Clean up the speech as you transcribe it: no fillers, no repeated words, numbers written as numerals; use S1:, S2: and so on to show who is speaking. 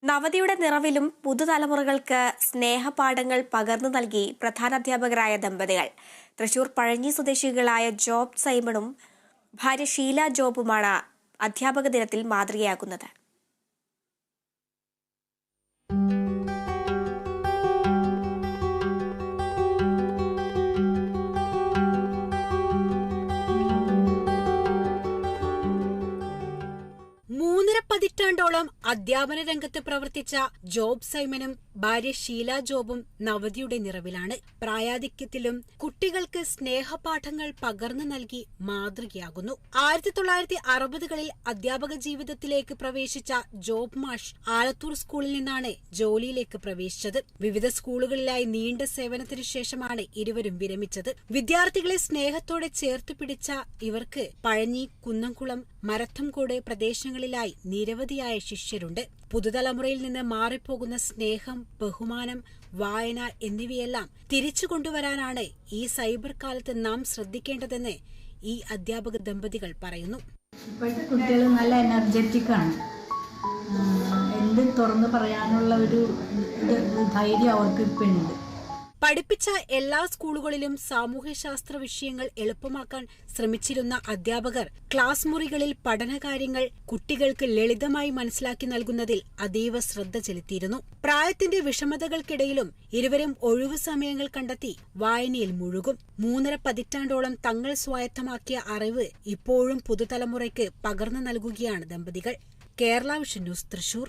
S1: നവതിയുടെ നിറവിലും പുതുതലമുറകൾക്ക് സ്നേഹപാഠങ്ങൾ പകർന്നു നൽകി പ്രധാനാധ്യാപകരായ ദമ്പതികൾ. തൃശൂർ പഴഞ്ഞി സ്വദേശികളായ ജോബ് സൈമണും ഭാര്യ ഷീല ജോബുമാണ് അധ്യാപക ദിനത്തിൽ മാതൃകയാകുന്നത്.
S2: മൂന്നര പതിറ്റാണ്ടോളം അധ്യാപന രംഗത്ത് പ്രവർത്തിച്ച ജോബ് സൈമനും ഭാര്യ ഷീല ജോബും നവതിയുടെ നിറവിലാണ്. പ്രായാധിക്യത്തിലും കുട്ടികൾക്ക് സ്നേഹപാഠങ്ങൾ പകർന്നു നൽകി മാതൃകയാകുന്നു. 1960കളിൽ അധ്യാപക ജീവിതത്തിലേക്ക് പ്രവേശിച്ച ജോബ് മാഷ് ആലത്തൂർ സ്കൂളിൽ നിന്നാണ് ജോലിയിലേക്ക് പ്രവേശിച്ചത്. വിവിധ സ്കൂളുകളിലായി നീണ്ട സേവനത്തിനു ശേഷമാണ് ഇരുവരും വിരമിച്ചത്. വിദ്യാർത്ഥികളെ സ്നേഹത്തോടെ ചേർത്തുപിടിച്ച ഇവർക്ക് പഴഞ്ഞി, കുന്നംകുളം, മരത്തംകോട് പ്രദേശങ്ങളിലായി നിരവധിയായ ശിഷ്യരുണ്ട്. പുതുതലമുറയിൽ നിന്ന് മാറിപ്പോകുന്ന സ്നേഹം, ബഹുമാനം, വായന എന്നിവയെല്ലാം തിരിച്ചു കൊണ്ടുവരാനാണ് ഈ സൈബർ കാലത്ത് നാം ശ്രദ്ധിക്കേണ്ടതെന്ന് ഈ അധ്യാപക ദമ്പതികൾ പറയുന്നു.
S3: ഇപ്പോഴത്തെ കുട്ടികൾ നല്ല എനർജറ്റിക് ആണ്. എന്തും തുറന്നു പറയാനുള്ള ഒരു ധൈര്യം അവർക്ക് ഇപ്പം ഉണ്ട്.
S2: പഠിപ്പിച്ച എല്ലാ സ്കൂളുകളിലും സാമൂഹ്യശാസ്ത്ര വിഷയങ്ങൾ എളുപ്പമാക്കാൻ ശ്രമിച്ചിരുന്ന അധ്യാപകർ ക്ലാസ് മുറികളിൽ പഠനകാര്യങ്ങൾ കുട്ടികൾക്ക് ലളിതമായി മനസ്സിലാക്കി നൽകുന്നതിൽ അതീവ ശ്രദ്ധ ചെലുത്തിയിരുന്നു. പ്രായത്തിന്റെ വിഷമതകൾക്കിടയിലും ഇരുവരും ഒഴിവു സമയങ്ങൾ കണ്ടെത്തി വായനയിൽ മുഴുകും. 3.5 പതിറ്റാണ്ടോളം തങ്ങൾ സ്വായത്തമാക്കിയ അറിവ് ഇപ്പോഴും പുതുതലമുറയ്ക്ക് പകർന്നു നൽകുകയാണ് ദമ്പതികൾ. Kerala vision news, Thrissur.